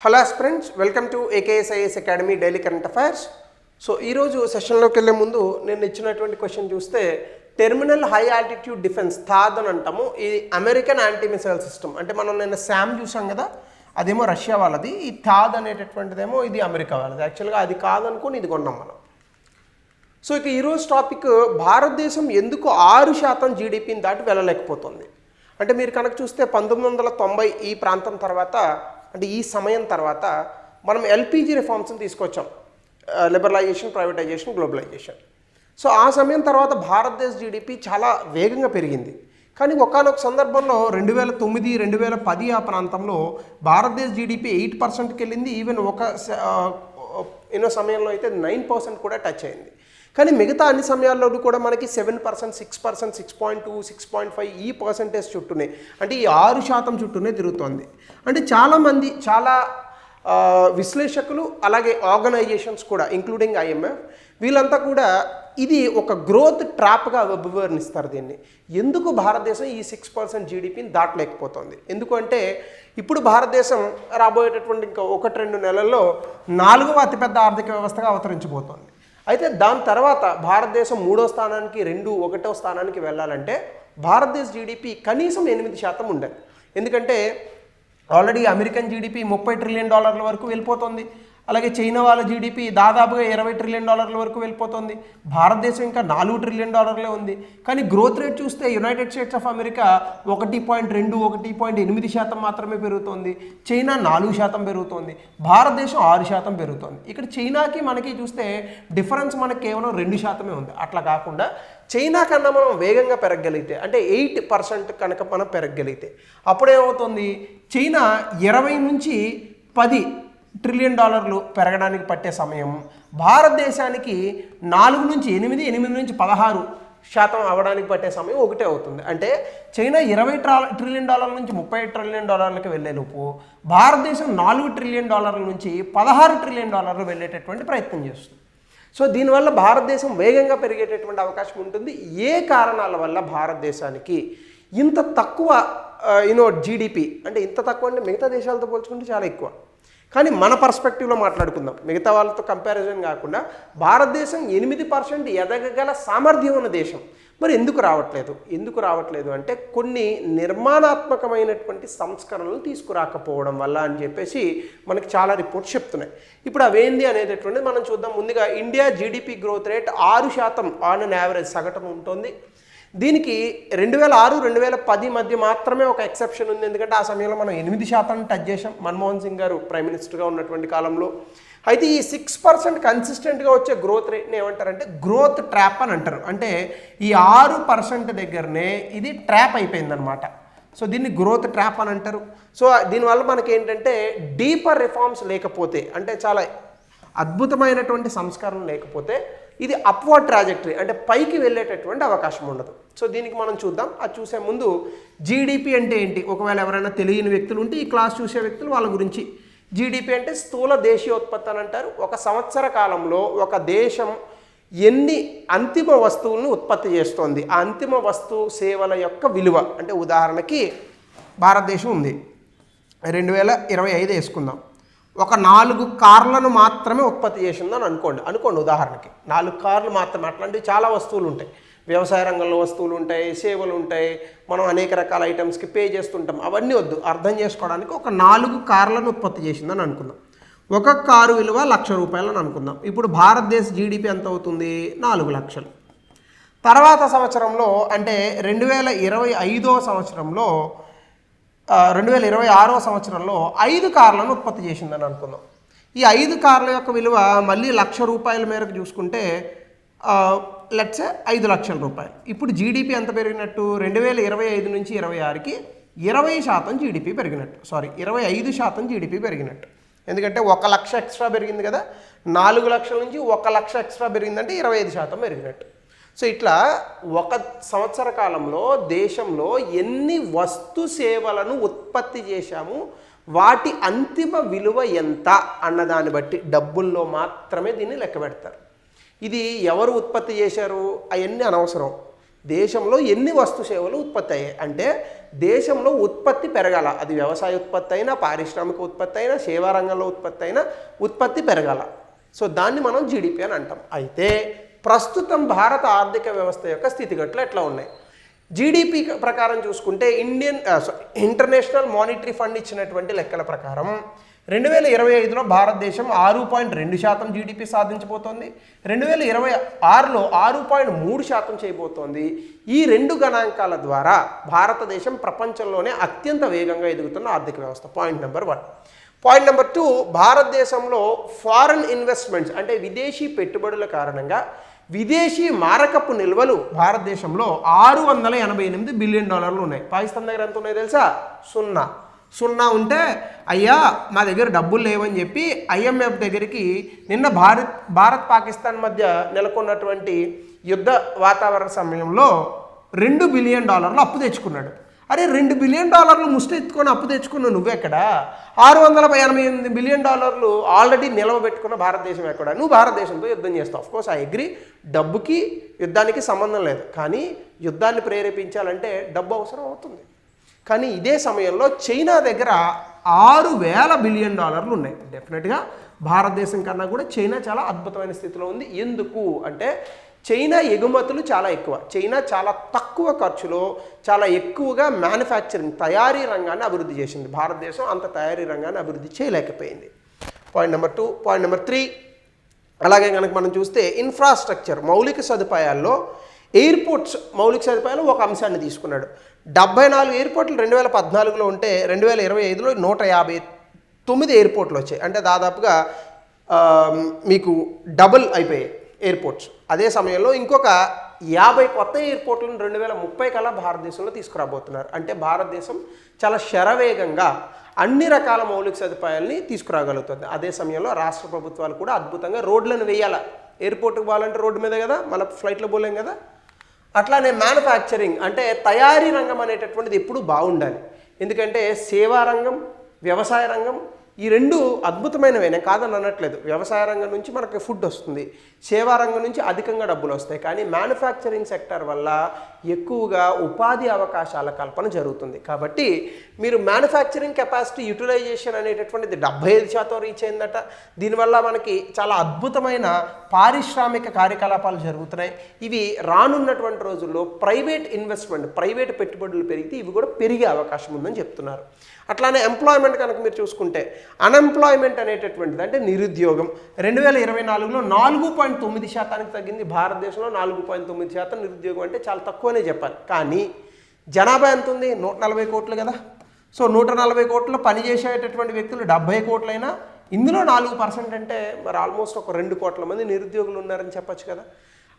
Hello friends, welcome to AKSIS academy daily current affairs. So ఈరోజు సెషన్లోకి వెళ్ళే ముందు నేను ఇచ్చినటువంటి క్వశ్చన్ చూస్తే టెర్మినల్ హై ఆల్టిట్యూడ్ డిఫెన్స్ థాద్ అని అంటాము. ఇది అమెరికన్ యాంటీ మిసైల్ సిస్టమ్. అంటే మనం నిన్న శామ్ చూసాం కదా, అదేమో రష్యా వాళ్ళది. ఈ థాద్ అనేటటువంటిదేమో ఇది అమెరికా వాళ్ళది. యాక్చువల్గా అది కాదనుకుని ఇది కొన్నాం మనం. సో ఇక ఈరోజు టాపిక్, భారతదేశం ఎందుకు 6% జీడిపిని దాటి వెళ్ళలేకపోతుంది. అంటే మీరు కనుక చూస్తే 1990 ఈ ప్రాంతం తర్వాత, అంటే ఈ సమయం తర్వాత మనం ఎల్పిజి రిఫార్మ్స్ని తీసుకొచ్చాం. Liberalisation, privatisation, globalisation. సో ఆ సమయం తర్వాత భారతదేశ జీడిపి చాలా వేగంగా పెరిగింది. కానీ ఒకానొక సందర్భంలో 2009, 2010 ఆ ప్రాంతంలో భారతదేశ జీడిపి 8%కి వెళ్ళింది. ఈవెన్ ఎన్నో సమయంలో అయితే 9% కూడా టచ్ అయింది. కానీ మిగతా అన్ని సమయాల్లో కూడా మనకి 7%, 6%, 6.2, 6.5 ఈ పర్సెంటేజ్ చుట్టూనే, అంటే ఈ 6% చుట్టూనే తిరుగుతోంది. అంటే చాలామంది, చాలా విశ్లేషకులు, అలాగే ఆర్గనైజేషన్స్ కూడా, ఇంక్లూడింగ్ IMF, వీళ్ళంతా కూడా ఇది ఒక గ్రోత్ ట్రాప్గా వివరణిస్తారు దీన్ని. ఎందుకు భారతదేశం ఈ 6% జీడిపిని దాటలేకపోతుంది? ఎందుకంటే ఇప్పుడు భారతదేశం రాబోయేటటువంటి ఇంకా 1-2 నెలల్లో 4వ అతిపెద్ద ఆర్థిక వ్యవస్థగా అవతరించబోతోంది. అయితే దాని తర్వాత భారతదేశం 3వ స్థానానికి, 1వ స్థానానికి వెళ్ళాలంటే భారతదేశ జీడిపి కనీసం 8% ఉండాలి. ఎందుకంటే ఆల్రెడీ అమెరికన్ జీడిపి $30 ట్రిలియన్ వరకు వెళ్ళిపోతుంది. అలాగే చైనా వాళ్ళ జీడిపి దాదాపుగా $20 ట్రిలియన్ వరకు వెళ్ళిపోతుంది. భారతదేశం ఇంకా $4 ట్రిలియన్ ఉంది. కానీ గ్రోత్ రేట్ చూస్తే యునైటెడ్ స్టేట్స్ ఆఫ్ అమెరికా 1.2, 1.8% మాత్రమే పెరుగుతోంది. చైనా 4% పెరుగుతోంది. భారతదేశం 6% పెరుగుతోంది. ఇక్కడ చైనాకి మనకి చూస్తే డిఫరెన్స్ మనకి కేవలం 2% ఉంది. అట్లా కాకుండా చైనా కన్నా మనం వేగంగా పెరగగలిగితే, అంటే 8% కనుక మనం పెరగగలిగితే అప్పుడేమవుతుంది, చైనా 20 నుంచి 10 ట్రిలియన్ పెరగడానికి పట్టే సమయం భారతదేశానికి 4 నుంచి 8, 8 నుంచి 16% అవ్వడానికి పట్టే సమయం ఒకటే అవుతుంది. అంటే చైనా $20 ట్రిలియన్ నుంచి $30 ట్రిలియన్ వెళ్ళేలోపు భారతదేశం $4 ట్రిలియన్ నుంచి $16 ట్రిలియన్ వెళ్ళేటటువంటి ప్రయత్నం చేస్తుంది. సో దీనివల్ల భారతదేశం వేగంగా పెరిగేటటువంటి అవకాశం ఉంటుంది. ఏ కారణాల వల్ల భారతదేశానికి ఇంత తక్కువ జీడిపి, అంటే ఇంత తక్కువ అంటే మిగతా దేశాలతో పోల్చుకుంటే చాలా ఎక్కువ. కానీ మన పర్స్పెక్టివ్లో మాట్లాడుకుందాం, మిగతా వాళ్ళతో కంపారిజన్ కాకుండా. భారతదేశం 8% ఎదగగల సామర్థ్యం ఉన్న దేశం. మరి ఎందుకు రావట్లేదు అంటే కొన్ని నిర్మాణాత్మకమైనటువంటి సంస్కరణలు తీసుకురాకపోవడం వల్ల అని చెప్పేసి మనకి చాలా రిపోర్ట్స్ చెప్తున్నాయి. ఇప్పుడు అవేంది అనేటటువంటిది మనం చూద్దాం. ముందుగా India GDP growth rate 6% on an average సగటున ఉంటుంది. దీనికి 2006, 2010 మధ్య మాత్రమే ఒక ఎక్సెప్షన్ ఉంది. ఎందుకంటే ఆ సమయంలో మనం 8% టచ్ చేసాం, మన్మోహన్ సింగ్ గారు ప్రైమ్ మినిస్టర్గా ఉన్నటువంటి కాలంలో. అయితే ఈ 6% కన్సిస్టెంట్గా వచ్చే గ్రోత్ రేట్ని ఏమంటారంటే గ్రోత్ ట్రాప్ అని అంటారు. అంటే ఈ 6% దగ్గరనే ఇది ట్రాప్ అయిపోయిందనమాట. సో దీన్ని గ్రోత్ ట్రాప్ అని అంటారు. సో దీనివల్ల మనకి ఏంటంటే డీపర్ రిఫార్మ్స్ లేకపోతే, అంటే చాలా అద్భుతమైనటువంటి సంస్కరణ లేకపోతే ఇది అప్వర్డ్ ట్రాజెక్టరీ, అంటే పైకి వెళ్ళేటటువంటి అవకాశం ఉండదు. సో దీనికి మనం చూద్దాం. అది చూసే ముందు జీడిపి అంటే ఏంటి, ఒకవేళ ఎవరైనా తెలియని వ్యక్తులు ఉంటే, ఈ క్లాస్ చూసే వ్యక్తులు వాళ్ళ గురించి. జీడిపి అంటే స్థూల దేశీయోత్పత్తి అని అంటారు. ఒక సంవత్సర కాలంలో ఒక దేశం ఎన్ని అంతిమ వస్తువులను ఉత్పత్తి చేస్తోంది, ఆ అంతిమ వస్తువు సేవల యొక్క విలువ. అంటే ఉదాహరణకి భారతదేశం ఉంది, 2025 వేసుకుందాం, ఒక 4 కార్లను మాత్రమే ఉత్పత్తి చేసిందని అనుకోండి ఉదాహరణకి. 4 కార్లు మాత్రమే. అట్లాంటివి చాలా వస్తువులు ఉంటాయి, వ్యవసాయ రంగంలో వస్తువులు ఉంటాయి, సేవలు ఉంటాయి, మనం అనేక రకాల ఐటమ్స్కి పే చేస్తుంటాం. అవన్నీ వద్దు, అర్థం చేసుకోవడానికి ఒక 4 కార్లను ఉత్పత్తి చేసిందని అనుకుందాం. ఒక కారు విలువ ₹1,00,000 అని అనుకుందాం. ఇప్పుడు భారతదేశ జీడిపి ఎంత అవుతుంది? 4 లక్షలు. తర్వాత సంవత్సరంలో, అంటే 2025వ సంవత్సరంలో, 2026వ సంవత్సరంలో 5 కార్లను ఉత్పత్తి చేసిందని అనుకుందాం. ఈ 5 కార్ల యొక్క విలువ మళ్ళీ ₹1,00,000 మేరకు చూసుకుంటే లెట్స్ సే ₹5,00,000. ఇప్పుడు జీడిపి ఎంత పెరిగినట్టు? 2025 నుంచి 26కి 20% జీడిపి పెరిగినట్టు. 25% జీడిపి పెరిగినట్టు. ఎందుకంటే 1,00,000 ఎక్స్ట్రా పెరిగింది కదా, 4 లక్షల నుంచి 1,00,000 ఎక్స్ట్రా పెరిగిందంటే 25% పెరిగినట్టు. సో ఇట్లా ఒక సంవత్సర కాలంలో దేశంలో ఎన్ని వస్తు సేవలను ఉత్పత్తి చేశాము, వాటి అంతిమ విలువ ఎంత అన్నదాన్ని బట్టి డబ్బుల్లో మాత్రమే దీన్ని లెక్క పెడతారు. ఇది ఎవరు ఉత్పత్తి చేశారు అవన్నీ అనవసరం. దేశంలో ఎన్ని వస్తు సేవలు ఉత్పత్తి అయ్యాయి అంటే దేశంలో ఉత్పత్తి పెరగాల. అది వ్యవసాయ ఉత్పత్తి అయినా, పారిశ్రామిక ఉత్పత్తి అయినా, సేవా రంగంలో ఉత్పత్తి అయినా ఉత్పత్తి పెరగాల. సో దాన్ని మనం జీడిపి అని అంటాం. అయితే ప్రస్తుతం భారత ఆర్థిక వ్యవస్థ యొక్క స్థితిగతులు ఎట్లా ఉన్నాయి? జీడిపి ప్రకారం చూసుకుంటే ఇంటర్నేషనల్ మానిటరీ ఫండ్ ఇచ్చినటువంటి లెక్కల ప్రకారం 2025లో భారతదేశం 6.2% జీడిపి సాధించబోతోంది. 2026లో 6.3% చేయబోతోంది. ఈ రెండు గణాంకాల ద్వారా భారతదేశం ప్రపంచంలోనే అత్యంత వేగంగా ఎదుగుతున్న ఆర్థిక వ్యవస్థ. Point number 1. పాయింట్ నెంబర్ 2, భారతదేశంలో ఫారెన్ ఇన్వెస్ట్మెంట్స్ అంటే విదేశీ పెట్టుబడుల కారణంగా విదేశీ మారకపు నిల్వలు భారతదేశంలో $688 బిలియన్ ఉన్నాయి. పాకిస్తాన్ దగ్గర ఎంత ఉన్నాయి తెలుసా? సున్నా ఉంటే అయ్యా మా దగ్గర డబ్బులు లేవని చెప్పి IMF దగ్గరికి నిన్న భారత్ పాకిస్తాన్ మధ్య నెలకొన్నటువంటి యుద్ధ వాతావరణ సమయంలో $2 బిలియన్ అప్పు తెచ్చుకున్నాడు. అరే $2 బిలియన్ ముష్టెత్తుకొని అప్పు తెచ్చుకున్న నువ్వెక్కడ? $688 బిలియన్ ఆల్రెడీ నిలవబెట్టుకున్న భారతదేశం ఎక్కడ? నువ్వు భారతదేశంతో యుద్ధం చేస్తావు. ఆఫ్కోర్స్ ఐ అగ్రీ, డబ్బుకి యుద్ధానికి సంబంధం లేదు, కానీ యుద్ధాన్ని ప్రేరేపించాలంటే డబ్బు అవసరం అవుతుంది. కానీ ఇదే సమయంలో చైనా దగ్గర $6,000 బిలియన్ ఉన్నాయి. డెఫినెట్గా భారతదేశం కన్నా కూడా చైనా చాలా అద్భుతమైన స్థితిలో ఉంది. ఎందుకు అంటే చైనా ఎగుమతులు చాలా ఎక్కువ. చైనా చాలా తక్కువ ఖర్చులో చాలా ఎక్కువగా మ్యానుఫ్యాక్చరింగ్ తయారీ రంగాన్ని అభివృద్ధి చేసింది. భారతదేశం అంత తయారీ రంగాన్ని అభివృద్ధి చేయలేకపోయింది. Point number 2. పాయింట్ నెంబర్ 3, అలాగే కనుక మనం చూస్తే ఇన్ఫ్రాస్ట్రక్చర్ మౌలిక సదుపాయాల్లో ఎయిర్పోర్ట్స్ మౌలిక సదుపాయాలు ఒక అంశాన్ని తీసుకున్నాడు. 74 ఎయిర్పోర్ట్లు 2014లో ఉంటే 2025లో 159 ఎయిర్పోర్ట్లు వచ్చాయి. అంటే దాదాపుగా మీకు డబుల్ అయిపోయాయి ఎయిర్పోర్ట్స్. అదే సమయంలో ఇంకొక 50 కొత్త ఎయిర్పోర్ట్లను 2030 కల్లా భారతదేశంలో తీసుకురాబోతున్నారు. అంటే భారతదేశం చాలా శరవేగంగా అన్ని రకాల మౌలిక సదుపాయాలని తీసుకురాగలుగుతుంది. అదే సమయంలో రాష్ట్ర ప్రభుత్వాలు కూడా అద్భుతంగా రోడ్లను వేయాలి. ఎయిర్పోర్ట్కి పోవాలంటే రోడ్డు మీద కదా, మన ఫ్లైట్లో పోలేం కదా. అట్లానే మ్యానుఫ్యాక్చరింగ్ అంటే తయారీ రంగం అనేటటువంటిది ఎప్పుడూ బాగుండాలి. ఎందుకంటే సేవా రంగం, వ్యవసాయ రంగం ఈ రెండు అద్భుతమైనవే, నేను కాదని అనట్లేదు. వ్యవసాయ రంగం నుంచి మనకి ఫుడ్ వస్తుంది, సేవా రంగం నుంచి అధికంగా డబ్బులు వస్తాయి. కానీ మ్యానుఫ్యాక్చరింగ్ సెక్టర్ వల్ల ఎక్కువగా ఉపాధి అవకాశాల కల్పన జరుగుతుంది. కాబట్టి మీరు మ్యానుఫ్యాక్చరింగ్ కెపాసిటీ యూటిలైజేషన్ అనేటటువంటిది 75% రీచ్ అయిందట. దీనివల్ల మనకి చాలా అద్భుతమైన పారిశ్రామిక కార్యకలాపాలు జరుగుతున్నాయి. ఇవి రానున్నటువంటి రోజుల్లో ప్రైవేట్ ఇన్వెస్ట్మెంట్, ప్రైవేట్ పెట్టుబడులు పెరిగితే ఇవి కూడా పెరిగే అవకాశం ఉందని చెప్తున్నారు. అట్లానే ఎంప్లాయ్మెంట్ కనుక మీరు చూసుకుంటే అన్ఎంప్లాయ్మెంట్ అనేటటువంటిది అంటే నిరుద్యోగం 2024లో 4.9% తగ్గింది. భారతదేశంలో 4.9% నిరుద్యోగం అంటే చాలా తక్కువనే చెప్పాలి. కానీ జనాభా ఎంత ఉంది? 140 కోట్లు కదా. సో 140 కోట్లు పనిచేసేటటువంటి వ్యక్తులు 70 కోట్లైనా ఇందులో 4% అంటే మరి ఆల్మోస్ట్ ఒక 2 కోట్ల మంది నిరుద్యోగులు ఉన్నారని చెప్పచ్చు కదా.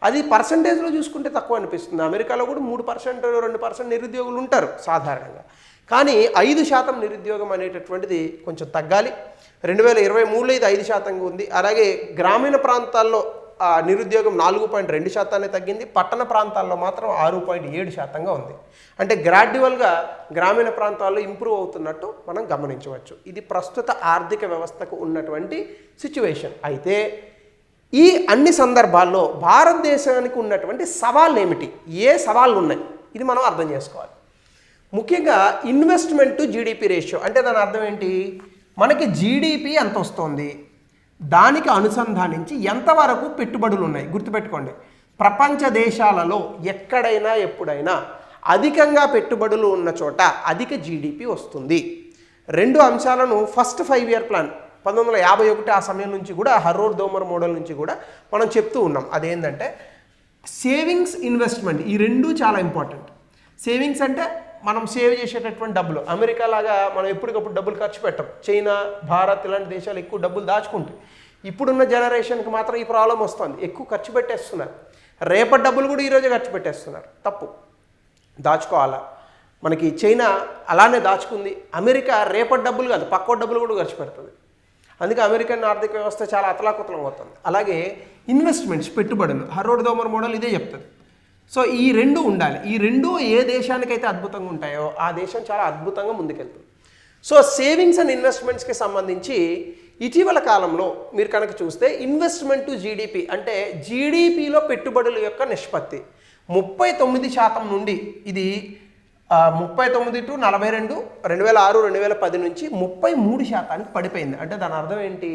అది పర్సంటేజ్లో చూసుకుంటే తక్కువ అనిపిస్తుంది. అమెరికాలో కూడా 3%, 2% నిరుద్యోగులు ఉంటారు సాధారణంగా. కానీ 5% నిరుద్యోగం అనేటటువంటిది కొంచెం తగ్గాలి. 2023లో ఇది 5% ఉంది. అలాగే గ్రామీణ ప్రాంతాల్లో నిరుద్యోగం 4.2% తగ్గింది. పట్టణ ప్రాంతాల్లో మాత్రం 6.7%గా ఉంది. అంటే గ్రాడ్యువల్గా గ్రామీణ ప్రాంతాల్లో ఇంప్రూవ్ అవుతున్నట్టు మనం గమనించవచ్చు. ఇది ప్రస్తుత ఆర్థిక వ్యవస్థకు ఉన్నటువంటి సిచ్యువేషన్. అయితే ఈ అన్ని సందర్భాల్లో భారతదేశానికి ఉన్నటువంటి సవాళ్ళు ఏమిటి, ఏ సవాళ్ళు ఉన్నాయి, ఇది మనం అర్థం చేసుకోవాలి. ముఖ్యంగా ఇన్వెస్ట్మెంట్ టు జీడిపి రేషియో అంటే దాని అర్థం ఏంటి? మనకి జీడిపి ఎంత వస్తుంది, దానికి అనుసంధానించి ఎంతవరకు పెట్టుబడులు ఉన్నాయి. గుర్తుపెట్టుకోండి, ప్రపంచ దేశాలలో ఎక్కడైనా ఎప్పుడైనా అధికంగా పెట్టుబడులు ఉన్న చోట అధిక జీడిపి వస్తుంది. 2 అంశాలను ఫస్ట్ 5 ఇయర్ ప్లాన్ 1951 ఆ సమయం నుంచి కూడా హరోర్ దోమర్ మోడల్ నుంచి కూడా మనం చెప్తూ ఉన్నాం. అదేంటంటే సేవింగ్స్, ఇన్వెస్ట్మెంట్ ఈ రెండు చాలా ఇంపార్టెంట్. సేవింగ్స్ అంటే మనం సేవ్ చేసేటటువంటి డబ్బులు. అమెరికా లాగా మనం ఎప్పటికప్పుడు డబ్బులు ఖర్చు పెట్టం. చైనా, భారత్ ఇలాంటి దేశాలు ఎక్కువ డబ్బులు దాచుకుంటాయి. ఇప్పుడున్న జనరేషన్కి మాత్రం ఈ ప్రాబ్లం వస్తుంది, ఎక్కువ ఖర్చు పెట్టేస్తున్నారు. రేపటి డబ్బులు కూడా ఈరోజే ఖర్చు పెట్టేస్తున్నారు. తప్పు, దాచుకోవాలా. మనకి చైనా అలానే దాచుకుంది. అమెరికా రేపటి డబ్బులు కాదు, పక్కోటి డబ్బులు కూడా ఖర్చు పెడుతుంది. అందుకే అమెరికన్ ఆర్థిక వ్యవస్థ చాలా అతలాకుతలం అవుతుంది. అలాగే ఇన్వెస్ట్మెంట్స్, పెట్టుబడులు, హరోడ్ దోమర్ మోడల్ ఇదే చెప్తుంది. సో ఈ రెండు ఉండాలి. ఈ రెండు ఏ దేశానికైతే అద్భుతంగా ఉంటాయో ఆ దేశం చాలా అద్భుతంగా ముందుకెళ్తుంది. సో సేవింగ్స్ అండ్ ఇన్వెస్ట్మెంట్స్కి సంబంధించి ఇటీవల కాలంలో మీరు కనుక చూస్తే ఇన్వెస్ట్మెంట్ టు జీడిపి అంటే జీడిపిలో పెట్టుబడుల యొక్క నిష్పత్తి 39% నుండి ఇది 39 to 42 2006 2010 నుంచి 33% పడిపోయింది. అంటే దాని అర్థం ఏంటి?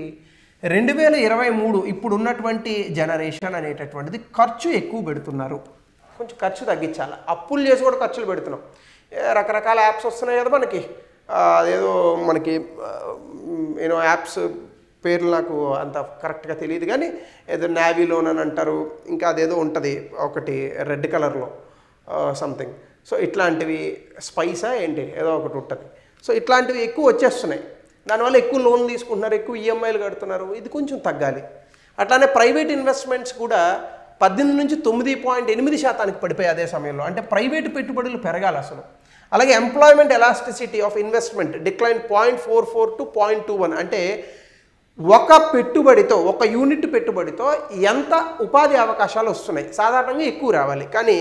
2023 ఇప్పుడు ఉన్నటువంటి జనరేషన్ అనేటటువంటిది ఖర్చు ఎక్కువ పెడుతున్నారు. కొంచెం ఖర్చు తగ్గించాలి. అప్పులు చేసి కూడా ఖర్చులు పెడుతున్నాం. రకరకాల యాప్స్ వస్తున్నాయి కదా మనకి, అదేదో మనకి యాప్స్ పేర్లు నాకు అంత కరెక్ట్గా తెలియదు కానీ ఏదో నావీ లోన్ అని అంటారు, ఇంకా అదేదో ఉంటుంది ఒకటి రెడ్ కలర్లో సంథింగ్. సో ఇట్లాంటివి స్పైసా ఏంటి ఏదో ఒకటి ఉంటుంది. సో ఇట్లాంటివి ఎక్కువ వచ్చేస్తున్నాయి. దానివల్ల ఎక్కువ లోన్ తీసుకుంటున్నారు, ఎక్కువ ఈఎంఐలు కడుతున్నారు. ఇది కొంచెం తగ్గాలి. అట్లానే ప్రైవేట్ ఇన్వెస్ట్మెంట్స్ కూడా 18 నుంచి 9.8% పడిపోయాయి అదే సమయంలో. అంటే ప్రైవేటు పెట్టుబడులు పెరగాలి అసలు. అలాగే employment elasticity of investment decline 0.44 to 0.21. అంటే ఒక పెట్టుబడితో, ఒక యూనిట్ పెట్టుబడితో ఎంత ఉపాధి అవకాశాలు వస్తున్నాయి? సాధారణంగా ఎక్కువ రావాలి, కానీ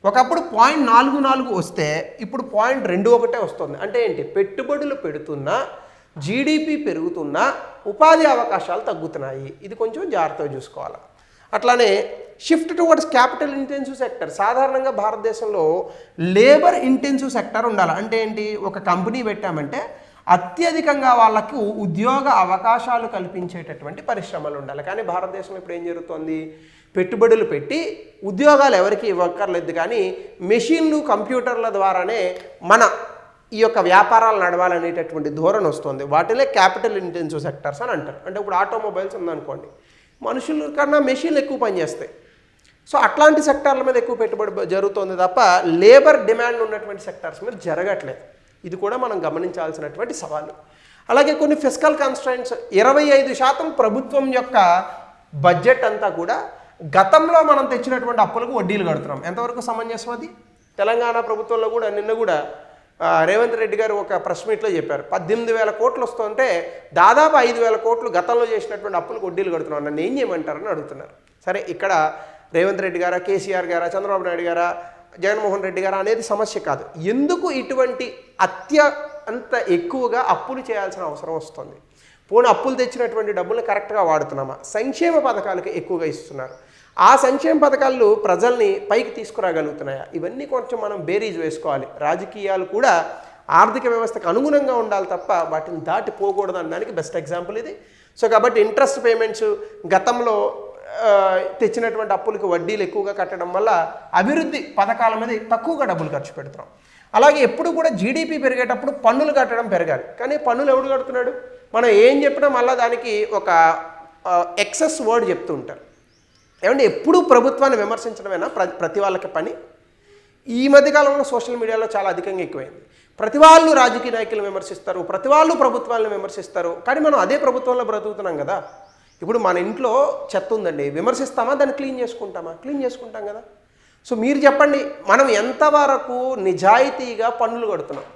ఒకప్పుడు 0.44 వస్తే ఇప్పుడు 0.21 వస్తుంది. అంటే ఏంటి? పెట్టుబడులు పెడుతున్నా, జీడిపి పెరుగుతున్నా ఉపాధి అవకాశాలు తగ్గుతున్నాయి. ఇది కొంచెం జాగ్రత్తగా చూసుకోవాలి. అట్లానే shift towards capital intensive sector. సాధారణంగా భారతదేశంలో లేబర్ ఇంటెన్సివ్ సెక్టర్ ఉండాలి. అంటే ఏంటి? ఒక కంపెనీ పెట్టామంటే అత్యధికంగా వాళ్ళకు ఉద్యోగ అవకాశాలు కల్పించేటటువంటి పరిశ్రమలు ఉండాలి. కానీ భారతదేశంలో ఇప్పుడు ఏం జరుగుతుంది? పెట్టుబడులు పెట్టి ఉద్యోగాలు ఎవరికి ఇవ్వక్కర్లేదు, కానీ మెషిన్లు కంప్యూటర్ల ద్వారానే మన ఈ యొక్క వ్యాపారాలు నడవాలనేటటువంటి ధోరణి వస్తుంది. వాటిలో క్యాపిటల్ ఇంటెన్సివ్ సెక్టర్స్ అని అంటారు. అంటే ఇప్పుడు ఆటోమొబైల్స్ ఉందనుకోండి, మనుషుల కన్నా మెషిన్లు ఎక్కువ పనిచేస్తాయి. సో అట్లాంటి సెక్టార్ల మీద ఎక్కువ పెట్టుబడి జరుగుతుంది తప్ప లేబర్ డిమాండ్ ఉన్నటువంటి సెక్టార్స్ మీద జరగట్లేదు. ఇది కూడా మనం గమనించాల్సినటువంటి సవాలు. అలాగే కొన్ని ఫిస్కల్ కన్స్ట్రైంట్స్. 25% ప్రభుత్వం యొక్క బడ్జెట్ అంతా కూడా గతంలో మనం తెచ్చినటువంటి అప్పులకు వడ్డీలు కడుతున్నాం. ఎంతవరకు సమంజసం అది? తెలంగాణ ప్రభుత్వంలో కూడా నిన్న కూడా రేవంత్ రెడ్డి గారు ఒక ప్రెస్ మీట్లో చెప్పారు, 18,000 కోట్లు వస్తుంటే దాదాపు 5,000 కోట్లు గతంలో చేసినటువంటి అప్పులకు వడ్డీలు కడుతున్నాం. నన్ను ఏం చేయమంటారని అడుగుతున్నారు. సరే, ఇక్కడ రేవంత్ రెడ్డి గారా, కేసీఆర్ గారా, చంద్రబాబు నాయుడు గారా, జగన్మోహన్ రెడ్డి గారా అనేది సమస్య కాదు. ఎందుకు ఇటువంటి అంత ఎక్కువగా అప్పులు చేయాల్సిన అవసరం వస్తుంది? పోనీ అప్పులు తెచ్చినటువంటి డబ్బులు కరెక్ట్గా వాడుతున్నామా? సంక్షేమ పథకాలకు ఎక్కువగా ఇస్తున్నారు. ఆ సంక్షేమ పథకాలు ప్రజల్ని పైకి తీసుకురాగలుగుతున్నాయా? ఇవన్నీ కొంచెం మనం బేరీజ్ వేసుకోవాలి. రాజకీయాలు కూడా ఆర్థిక వ్యవస్థకు అనుగుణంగా ఉండాలి తప్ప వాటిని దాటిపోకూడదు అనడానికి బెస్ట్ ఎగ్జాంపుల్ ఇది. సో కాబట్టి ఇంట్రెస్ట్ పేమెంట్స్ గతంలో తెచ్చినటువంటి అప్పులకు వడ్డీలు ఎక్కువగా కట్టడం వల్ల అభివృద్ధి పథకాల మీద తక్కువగా డబ్బులు ఖర్చు పెడుతున్నాం. అలాగే ఎప్పుడు కూడా జీడిపి పెరిగేటప్పుడు పన్నులు కట్టడం పెరగాలి. కానీ పన్నులు ఎవడు కడుతున్నాడు? మనం ఏం చెప్పినా మళ్ళీ దానికి ఒక ఎక్సెస్ వర్డ్ చెప్తూ ఉంటారు. ఏమంటే ఎప్పుడు ప్రభుత్వాన్ని విమర్శించడమేనా ప్రతి వాళ్ళకి పని? ఈ మధ్యకాలంలో సోషల్ మీడియాలో చాలా అధికంగా ఎక్కువైంది. ప్రతి వాళ్ళు రాజకీయ నాయకులు విమర్శిస్తారు, ప్రతి వాళ్ళు ప్రభుత్వాలను విమర్శిస్తారు. కానీ మనం అదే ప్రభుత్వంలో బ్రతుకుతున్నాం కదా. ఇప్పుడు మన ఇంట్లో చెత్త ఉందండి, విమర్శిస్తామా? దాన్ని క్లీన్ చేసుకుంటామా? క్లీన్ చేసుకుంటాం కదా. సో మీరు చెప్పండి, మనం ఎంతవరకు నిజాయితీగా పన్నులు కడుతున్నాం?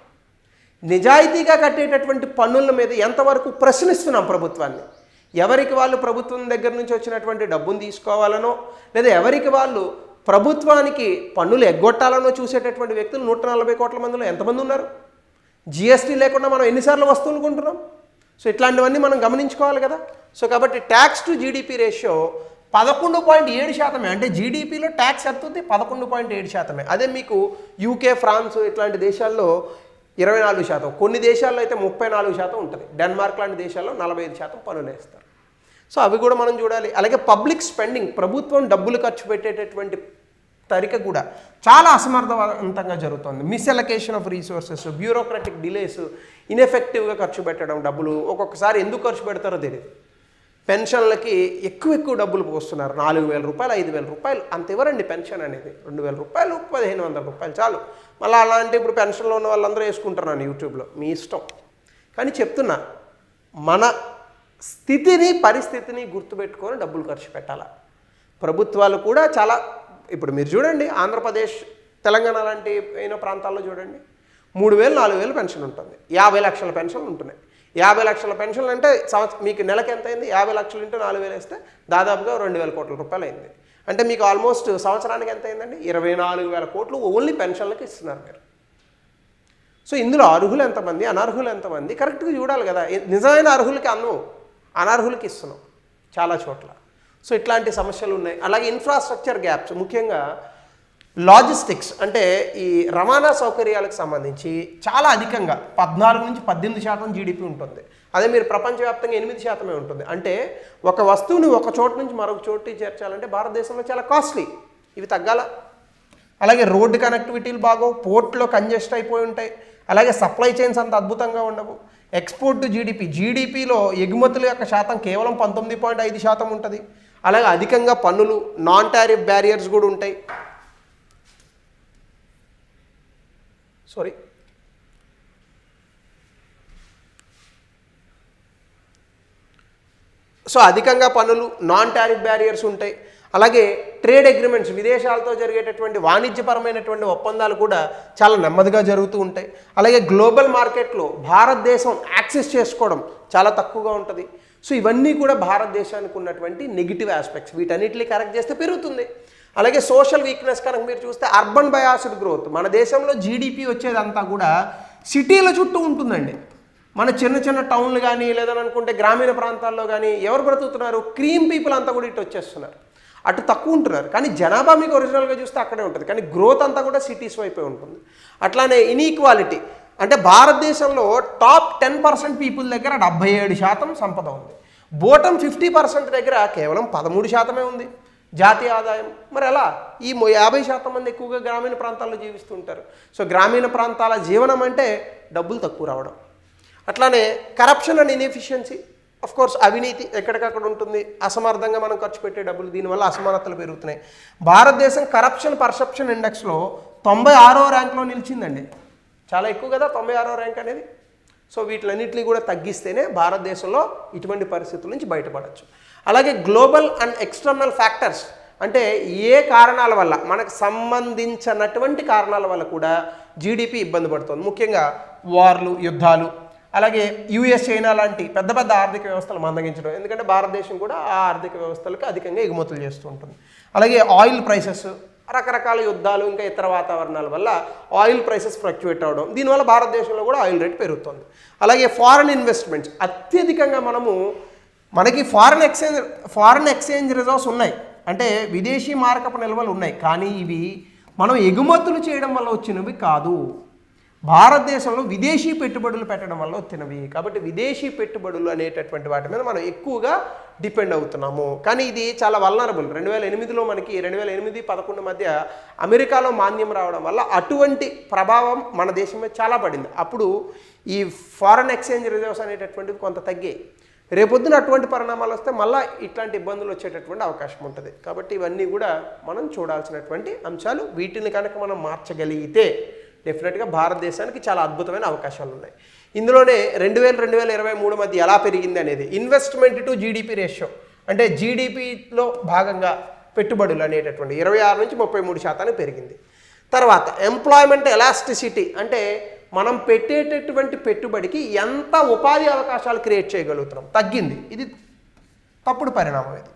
నిజాయితీగా కట్టేటటువంటి పన్నుల మీద ఎంతవరకు ప్రశ్నిస్తున్నాం ప్రభుత్వాన్ని? ఎవరికి వాళ్ళు ప్రభుత్వం దగ్గర నుంచి వచ్చినటువంటి డబ్బును తీసుకోవాలనో, లేదా ఎవరికి వాళ్ళు ప్రభుత్వానికి పన్నులు ఎగ్గొట్టాలనో చూసేటటువంటి వ్యక్తులు 140 కోట్ల మందిలో ఎంతమంది ఉన్నారు? జిఎస్టీ లేకుండా మనం ఎన్నిసార్లు వస్తువులు కొంటున్నాం? సో ఇట్లాంటివన్నీ మనం గమనించుకోవాలి కదా. సో కాబట్టి ట్యాక్స్ టు జీడిపి రేషియో 11.7%. అంటే జీడిపిలో ట్యాక్స్ ఎంత ఉంది? 11.7%. అదే మీకు యూకే, ఫ్రాన్స్ ఇట్లాంటి దేశాల్లో 24%, కొన్ని దేశాల్లో అయితే 34% ఉంటుంది. డెన్మార్క్ లాంటి దేశాల్లో 45% పన్నులు వేస్తారు. సో అవి కూడా మనం చూడాలి. అలాగే పబ్లిక్ స్పెండింగ్, ప్రభుత్వం డబ్బులు ఖర్చు పెట్టేటటువంటి తరిక కూడా చాలా అసమర్థవంతంగా జరుగుతుంది. మిస్అలొకేషన్ ఆఫ్ రీసోర్సెస్, బ్యూరోక్రటిక్ డిలేస్, ఇన్ఎఫెక్టివ్గా ఖర్చు పెట్టడం డబ్బులు. ఒక్కొక్కసారి ఎందుకు ఖర్చు పెడతారో తెలియదు. పెన్షన్లకి ఎక్కువ డబ్బులు పోస్తున్నారు. 4,000 రూపాయలు, 5,000 రూపాయలు అంత ఇవ్వరండి పెన్షన్ అనేది. 2,000 రూపాయలు, 1,500 రూపాయలు చాలు. మళ్ళీ అలాంటి ఇప్పుడు పెన్షన్లో ఉన్న వాళ్ళందరూ వేసుకుంటున్నాను యూట్యూబ్లో, మీ ఇష్టం. కానీ చెప్తున్నా, మన స్థితిని, పరిస్థితిని గుర్తుపెట్టుకొని డబ్బులు ఖర్చు పెట్టాలి. ప్రభుత్వాలు కూడా చాలా, ఇప్పుడు మీరు చూడండి ఆంధ్రప్రదేశ్, తెలంగాణ లాంటి ఎన్నో ప్రాంతాల్లో చూడండి 3,000, 4,000 పెన్షన్ ఉంటుంది. 50 లక్షల పెన్షన్లు ఉంటున్నాయి. 50 లక్షల పెన్షన్లు అంటే మీకు నెలకి ఎంత అయింది? 50 లక్షలు ఇంటూ 4,000 వేస్తే దాదాపుగా 2,000 కోట్ల రూపాయలు అయింది. అంటే మీకు ఆల్మోస్ట్ సంవత్సరానికి ఎంత అయిందండి? 24,000 కోట్లు ఓన్లీ పెన్షన్లకు ఇస్తున్నారు మీరు. సో ఇందులో అర్హులు ఎంతమంది, అనర్హులు ఎంతమంది కరెక్ట్గా చూడాలి కదా. నిజమైన అర్హులకి అన్నం, అనర్హులకి ఇస్తున్నాం చాలా చోట్ల. సో ఇట్లాంటి సమస్యలు ఉన్నాయి. అలాగే ఇన్ఫ్రాస్ట్రక్చర్ గ్యాప్స్, ముఖ్యంగా లాజిస్టిక్స్ అంటే ఈ రవాణా సౌకర్యాలకు సంబంధించి చాలా అధికంగా 14 నుంచి 18% జీడిపి ఉంటుంది. అదే మీరు ప్రపంచవ్యాప్తంగా 8% ఉంటుంది. అంటే ఒక వస్తువుని ఒక చోటు నుంచి మరొక చోటుకి చేర్చాలంటే భారతదేశంలో చాలా కాస్ట్లీ. ఇవి తగ్గాల. అలాగే రోడ్డు కనెక్టివిటీలు బాగోవు, పోర్ట్లో కంజెస్ట్ అయిపోయి ఉంటాయి. అలాగే సప్లై చైన్స్ అంత అద్భుతంగా ఉండవు. ఎక్స్పోర్ట్ టు జీడిపిలో ఎగుమతుల యొక్క శాతం కేవలం 19.5% ఉంటుంది. అలాగే అధికంగా పన్నులు, నాన్ టారిఫ్ బ్యారియర్స్ కూడా ఉంటాయి. సో అధికంగా పన్నులు, నాన్ టారిఫ్ బ్యారియర్స్ ఉంటాయి. అలాగే ట్రేడ్ అగ్రిమెంట్స్, విదేశాలతో జరిగేటటువంటి వాణిజ్యపరమైనటువంటి ఒప్పందాలు కూడా చాలా నెమ్మదిగా జరుగుతూ ఉంటాయి. అలాగే గ్లోబల్ మార్కెట్లో భారతదేశం యాక్సెస్ చేసుకోవడం చాలా తక్కువగా ఉంటుంది. సో ఇవన్నీ కూడా భారతదేశానికి ఉన్నటువంటి నెగిటివ్ ఆస్పెక్ట్స్. వీటన్నిటిని కరెక్ట్ చేస్తే పెరుగుతుంది. అలాగే సోషల్ వీక్నెస్ కనుక మీరు చూస్తే అర్బన్ బయాస్డ్ గ్రోత్. మన దేశంలో జీడిపి వచ్చేదంతా కూడా సిటీల చుట్టూ ఉంటుందండి. మన చిన్న చిన్న టౌన్లు కానీ లేదని అనుకుంటే గ్రామీణ ప్రాంతాల్లో కానీ ఎవరు బ్రతుకుతున్నారు? క్రీమ్ పీపుల్ అంతా కూడా ఇటు వచ్చేస్తున్నారు, అటు తక్కువ ఉంటున్నారు. కానీ జనాభా మీకు ఒరిజినల్గా చూస్తే అక్కడే ఉంటుంది, కానీ గ్రోత్ అంతా కూడా సిటీస్ వైపే ఉంటుంది. అట్లానే ఇన్ఈక్వాలిటీ అంటే భారతదేశంలో టాప్ 10% పీపుల్ దగ్గర 77% సంపద ఉంది. బోటం 50% దగ్గర కేవలం 13% ఉంది జాతీయ ఆదాయం. మరి అలా ఈ 50% మంది ఎక్కువగా గ్రామీణ ప్రాంతాల్లో జీవిస్తూ ఉంటారు. సో గ్రామీణ ప్రాంతాల జీవనం అంటే డబ్బులు తక్కువ రావడం. అట్లానే corruption and inefficiency, of course అవినీతి ఎక్కడికక్కడ ఉంటుంది, అసమర్థంగా మనం ఖర్చు పెట్టే డబ్బులు, దీనివల్ల అసమానతలు పెరుగుతున్నాయి. భారతదేశం కరప్షన్ పర్సెప్షన్ ఇండెక్స్లో 96వ ర్యాంక్లో నిలిచిందండి. చాలా ఎక్కువ కదా 96వ ర్యాంక్ అనేది. సో వీటిలన్నింటినీ కూడా తగ్గిస్తేనే భారతదేశంలో ఇటువంటి పరిస్థితుల నుంచి బయటపడవచ్చు. అలాగే గ్లోబల్ అండ్ ఎక్స్టర్నల్ ఫ్యాక్టర్స్ అంటే ఏ కారణాల వల్ల, మనకు సంబంధించినటువంటి కారణాల వల్ల కూడా జీడిపి ఇబ్బంది పడుతుంది. ముఖ్యంగా వార్లు, యుద్ధాలు, అలాగే యుఎస్, చైనా లాంటి పెద్ద పెద్ద ఆర్థిక వ్యవస్థలు మందగించడం. ఎందుకంటే భారతదేశం కూడా ఆ ఆర్థిక వ్యవస్థలకు అధికంగా ఎగుమతులు చేస్తూ ఉంటుంది. అలాగే ఆయిల్ ప్రైసెస్, రకరకాల యుద్ధాలు, ఇంకా ఇతర వాతావరణాల వల్ల ఆయిల్ ప్రైసెస్ ఫ్లక్చువేట్ అవడం, దీనివల్ల భారతదేశంలో కూడా ఆయిల్ రేట్ పెరుగుతుంది. అలాగే ఫారెన్ ఇన్వెస్ట్మెంట్స్ అత్యధికంగా మనకి ఫారెన్ ఎక్స్చేంజ్ రిజర్వ్స్ ఉన్నాయి, అంటే విదేశీ మారకపు నిల్వలు ఉన్నాయి. కానీ ఇవి మనం ఎగుమతులు చేయడం వల్ల వచ్చినవి కాదు, భారతదేశంలో విదేశీ పెట్టుబడులు పెట్టడం వల్ల వచ్చినవి. కాబట్టి విదేశీ పెట్టుబడులు అనేటటువంటి వాటి మీద మనం ఎక్కువగా డిపెండ్ అవుతున్నాము. కానీ ఇది చాలా వల్నరబుల్. 2008లో మనకి 2008-11 మధ్య అమెరికాలో మాంద్యం రావడం వల్ల అటువంటి ప్రభావం మన దేశం మీద చాలా పడింది. అప్పుడు ఈ ఫారెన్ ఎక్స్చేంజ్ రిజర్వ్స్ అనేటటువంటివి కొంత తగ్గాయి. రేపొద్దున అటువంటి పరిణామాలు వస్తే మళ్ళీ ఇట్లాంటి ఇబ్బందులు వచ్చేటటువంటి అవకాశం ఉంటుంది. కాబట్టి ఇవన్నీ కూడా మనం చూడాల్సినటువంటి అంశాలు. వీటిని కనుక మనం మార్చగలిగితే డెఫినెట్గా భారతదేశానికి చాలా అద్భుతమైన అవకాశాలు ఉన్నాయి. ఇందులోనే 2000-2023 మధ్య ఎలా పెరిగింది అనేది ఇన్వెస్ట్మెంట్ టు జీడిపి రేషియో, అంటే జీడిపిలో భాగంగా పెట్టుబడులు అనేటటువంటి 26 నుంచి 33% పెరిగింది. తర్వాత ఎంప్లాయ్మెంట్ ఎలాస్టిసిటీ అంటే మనం పెట్టేటటువంటి పెట్టుబడికి ఎంత ఉపాధి అవకాశాలు క్రియేట్ చేయగలుగుతున్నాం, తగ్గింది. ఇది తప్పుడు పరిణామం ఇది.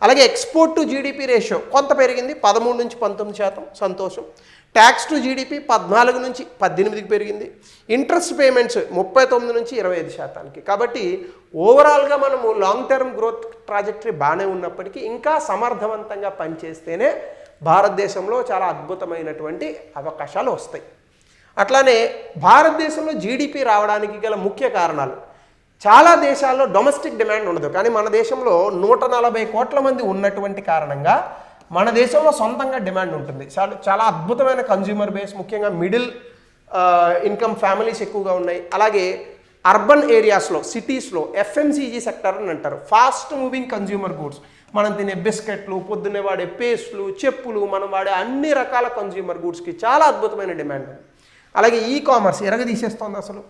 అలాగే ఎక్స్పోర్ట్ టు జీడిపి రేషియో కొంత పెరిగింది, 13 నుంచి 19%, సంతోషం. ట్యాక్స్ టు జీడిపి 14 నుంచి 18కి పెరిగింది. ఇంట్రెస్ట్ పేమెంట్స్ 39 నుంచి 25%. కాబట్టి ఓవరాల్గా మనము లాంగ్ టర్మ్ గ్రోత్ ట్రాజెక్టరీ బాగానే ఉన్నప్పటికీ ఇంకా సమర్థవంతంగా పనిచేస్తేనే భారతదేశంలో చాలా అద్భుతమైనటువంటి అవకాశాలు వస్తాయి. అట్లానే భారతదేశంలో జీడిపి రావడానికి గల ముఖ్య కారణాలు, చాలా దేశాల్లో డొమెస్టిక్ డిమాండ్ ఉండదు, కానీ మన దేశంలో 140 కోట్ల మంది ఉన్నటువంటి కారణంగా మన దేశంలో సొంతంగా డిమాండ్ ఉంటుంది. చాలా అద్భుతమైన కన్జ్యూమర్ బేస్, ముఖ్యంగా మిడిల్ ఇన్కమ్ ఫ్యామిలీస్ ఎక్కువగా ఉన్నాయి. అలాగే అర్బన్ ఏరియాస్లో, సిటీస్లో ఎఫ్ఎంసీజీ సెక్టర్ అని అంటారు, ఫాస్ట్ మూవింగ్ కన్జ్యూమర్ గూడ్స్. మనం తినే బిస్కెట్లు, పొద్దున్నే వాడే పేస్ట్లు, చెప్పులు, మనం వాడే అన్ని రకాల కన్జ్యూమర్ గూడ్స్కి చాలా అద్భుతమైన డిమాండ్ ఉంది. అలాగే ఈ కామర్స్ ఎరగదీసేస్తోంది అసలు.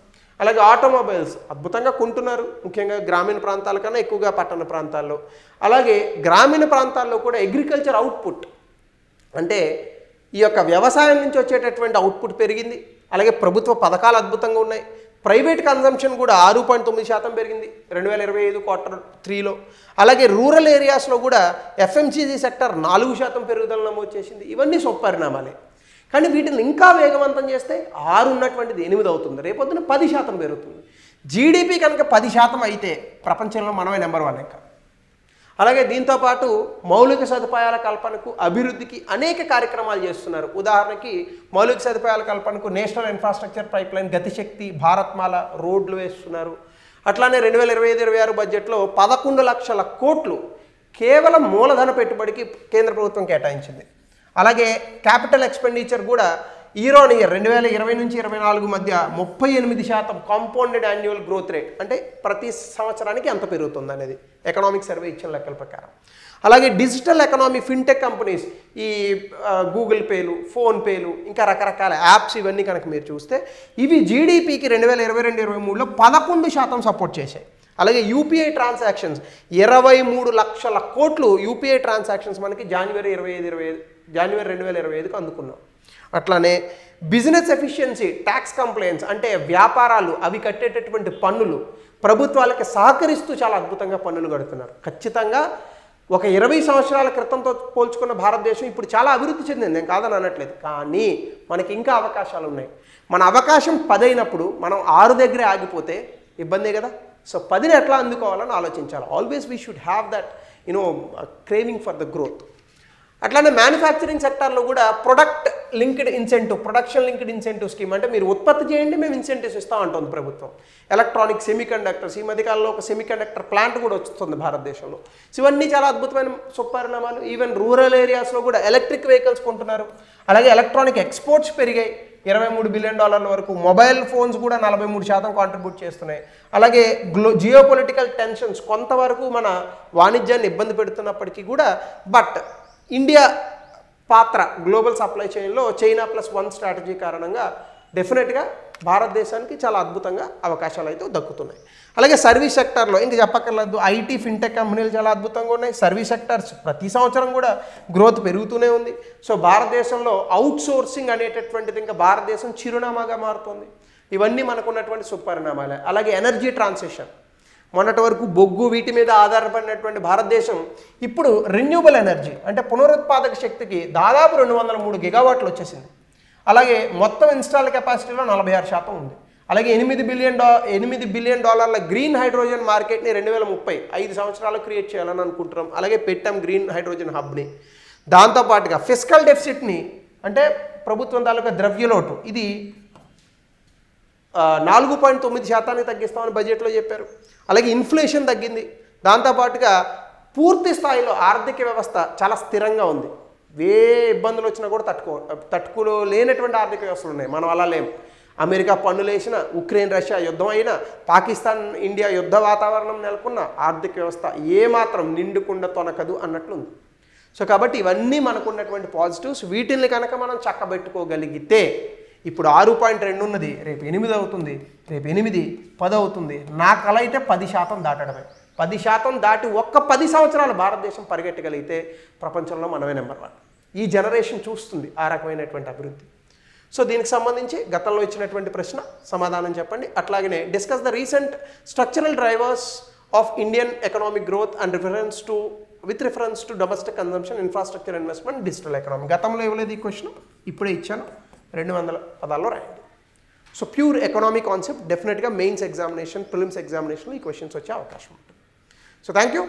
అలాగే ఆటోమొబైల్స్ అద్భుతంగా కొంటున్నారు, ముఖ్యంగా గ్రామీణ ప్రాంతాల కన్నా ఎక్కువగా పట్టణ ప్రాంతాల్లో. అలాగే గ్రామీణ ప్రాంతాల్లో కూడా అగ్రికల్చర్ అవుట్పుట్ అంటే ఈ యొక్క వ్యవసాయం నుంచి వచ్చేటటువంటి అవుట్పుట్ పెరిగింది. అలాగే ప్రభుత్వ పథకాలు అద్భుతంగా ఉన్నాయి. ప్రైవేట్ కన్జంప్షన్ కూడా 6.9% పెరిగింది 2025 Q3లో. అలాగే రూరల్ ఏరియాస్లో కూడా ఎఫ్ఎంసీజీ సెక్టర్ 4% పెరుగుదల నమోదు చేసింది. ఇవన్నీ పరిణామాలే. కానీ వీటిని ఇంకా వేగవంతం చేస్తే 6 ఉన్నటువంటిది 8 అవుతుంది, రేపొద్దున 10% పెరుగుతుంది. జీడిపి కనుక 10% అయితే ప్రపంచంలో మనమే నెంబర్ 1 ఇంకా. అలాగే దీంతోపాటు మౌలిక సదుపాయాల కల్పనకు అభివృద్ధికి అనేక కార్యక్రమాలు చేస్తున్నారు. ఉదాహరణకి మౌలిక సదుపాయాల కల్పనకు నేషనల్ ఇన్ఫ్రాస్ట్రక్చర్ పైప్లైన్, గతిశక్తి, భారత్మాల రోడ్లు వేస్తున్నారు. అట్లానే 2025-26 బడ్జెట్లో 11 లక్షల కోట్లు కేవలం మూలధన పెట్టుబడికి కేంద్ర ప్రభుత్వం కేటాయించింది. అలాగే క్యాపిటల్ ఎక్స్పెండిచర్ కూడా ఇయర్ ఆన్ ఇయర్ 2020-24 మధ్య 38% కాంపౌండెడ్ యాన్యువల్ గ్రోత్ రేట్, అంటే ప్రతి సంవత్సరానికి ఎంత పెరుగుతుంది అనేది ఎకనామిక్ సర్వే ఇచ్చిన లెక్కల ప్రకారం. అలాగే డిజిటల్ ఎకనామీ, ఫిన్టెక్ కంపెనీస్, ఈ గూగుల్ పేలు, ఫోన్పేలు, ఇంకా రకరకాల యాప్స్, ఇవన్నీ కనుక మీరు చూస్తే ఇవి జీడిపికి 2022-23లో 11% సపోర్ట్ చేశాయి. అలాగే యూపీఐ ట్రాన్సాక్షన్స్ 23 లక్షల కోట్లు యూపీఐ ట్రాన్సాక్షన్స్ మనకి జనవరి 2025కు అందుకున్నాం. అట్లానే బిజినెస్ ఎఫిషియన్సీ, ట్యాక్స్ కంప్లైంట్స్, అంటే వ్యాపారాలు అవి కట్టేటటువంటి పన్నులు ప్రభుత్వాలకి సహకరిస్తూ చాలా అద్భుతంగా పన్నులు కడుతున్నారు. ఖచ్చితంగా ఒక 20 సంవత్సరాల క్రితంతో పోల్చుకున్న భారతదేశం ఇప్పుడు చాలా అభివృద్ధి చెందింది, నేను కాదని అనట్లేదు. కానీ మనకి ఇంకా అవకాశాలు ఉన్నాయి. మన అవకాశం 10 అయినప్పుడు మనం 6 దగ్గరే ఆగిపోతే ఇబ్బందే కదా. సో 10ని ఎట్లా అందుకోవాలని ఆలోచించాలి. Always we should have that craving for the growth. అట్లానే మ్యానుఫ్యాక్చరింగ్ సెక్టార్లో కూడా ప్రొడక్షన్ లింక్డ్ ఇన్సెంటివ్ స్కీమ్, అంటే మీరు ఉత్పత్తి చేయండి మేము ఇన్సెంటివ్స్ ఇస్తాం అంటుంది ప్రభుత్వం. ఎలక్ట్రానిక్, సెమీకండక్టర్స్, ఈ మధ్యకాలంలో ఒక సెమీకండక్టర్ ప్లాంట్ కూడా వస్తుంది భారతదేశంలో. సో ఇవన్నీ చాలా అద్భుతమైన సుపరిణామాలు. ఈవెన్ రూరల్ ఏరియాస్లో కూడా ఎలక్ట్రిక్ వెహికల్స్ కొంటున్నారు. అలాగే ఎలక్ట్రానిక్ ఎక్స్పోర్ట్స్ పెరిగాయి, $23 బిలియన్ వరకు. మొబైల్ ఫోన్స్ కూడా 43% కాంట్రిబ్యూట్ చేస్తున్నాయి. అలాగే జియోపొలిటికల్ టెన్షన్స్ కొంతవరకు మన వాణిజ్యాన్ని ఇబ్బంది పెడుతున్నప్పటికీ కూడా బట్ ఇండియా పాత్ర గ్లోబల్ సప్లై చైన్లో చైనా +1 స్ట్రాటజీ కారణంగా డెఫినెట్గా భారతదేశానికి చాలా అద్భుతంగా అవకాశాలు అయితే దక్కుతున్నాయి. అలాగే సర్వీస్ సెక్టార్లో ఇంక చెప్పక్కర్లేదు, ఐటీ, ఫిన్టెక్ కంపెనీలు చాలా అద్భుతంగా ఉన్నాయి. సర్వీస్ సెక్టార్స్ ప్రతి సంవత్సరం కూడా గ్రోత్ పెరుగుతూనే ఉంది. సో భారతదేశంలో అవుట్ సోర్సింగ్ అనేటటువంటిది ఇంకా భారతదేశం చిరునామాగా మారుతుంది. ఇవన్నీ మనకున్నటువంటి సుపరిణామాలే. అలాగే ఎనర్జీ ట్రాన్సిషన్, మొన్నటి వరకు బొగ్గు వీటి మీద ఆధారపడినటువంటి భారతదేశం ఇప్పుడు రెన్యూబుల్ ఎనర్జీ, అంటే పునరుత్పాదక శక్తికి దాదాపు 203 గిగావాట్లు వచ్చేసింది. అలాగే మొత్తం ఇన్స్టాల్ కెపాసిటీలో 46% ఉంది. అలాగే $8 బిలియన్ గ్రీన్ హైడ్రోజన్ మార్కెట్ని 2030 5 సంవత్సరాలు క్రియేట్ చేయాలని అనుకుంటున్నాం. అలాగే పెట్టాం గ్రీన్ హైడ్రోజన్ హబ్ని. దాంతోపాటుగా ఫిస్కల్ డెఫిసిట్ని, అంటే ప్రభుత్వం తాలూకా ద్రవ్యలోటు, ఇది 4.9% తగ్గిస్తామని బడ్జెట్లో చెప్పారు. అలాగే ఇన్ఫ్లేషన్ తగ్గింది. దాంతోపాటుగా పూర్తి స్థాయిలో ఆర్థిక వ్యవస్థ చాలా స్థిరంగా ఉంది. ఏ ఇబ్బందులు వచ్చినా కూడా తట్టుకులో లేనటువంటి ఆర్థిక వ్యవస్థలు ఉన్నాయి. మనం అలా లేం. అమెరికా పన్నులు వేసిన, ఉక్రెయిన్ రష్యా యుద్ధం అయినా, పాకిస్తాన్ ఇండియా యుద్ధ వాతావరణం నెలకొన్న ఆర్థిక వ్యవస్థ ఏమాత్రం నిండుకుండా తొనకదు అన్నట్లుంది. సో కాబట్టి ఇవన్నీ మనకున్నటువంటి పాజిటివ్స్. వీటిని కనుక మనం చక్కబెట్టుకోగలిగితే ఇప్పుడు 6.2 ఉన్నది, రేపు 8 అవుతుంది, రేపు 8, 10 అవుతుంది. నా కల అయితే 10% దాటడమే. 10% దాటి ఒక్క 10 సంవత్సరాలు భారతదేశం పరిగెట్టగలిగితే ప్రపంచంలో మనమే నెంబర్ 1. ఈ జనరేషన్ చూస్తుంది ఆ రకమైనటువంటి అభివృద్ధి. సో దీనికి సంబంధించి గతంలో ఇచ్చినటువంటి ప్రశ్న సమాధానం చెప్పండి. అట్లాగనే discuss the recent structural drivers of Indian economic growth and with reference to domestic consumption, infrastructure investment, digital economy. గతంలో ఇవ్వలేదు ఈ క్వశ్చన్, ఇప్పుడే ఇచ్చాను. 200 పదాల్లో రాయండి. సో ప్యూర్ ఎకనామీ కాన్సెప్ట్ డెఫినెట్గా మెయిన్స్ ఎగ్జామినేషన్, ప్రిలిమ్స్ ఎగ్జామినేషన్లో ఈ క్వశ్చన్స్ వచ్చే అవకాశం ఉంటుంది. So thank you.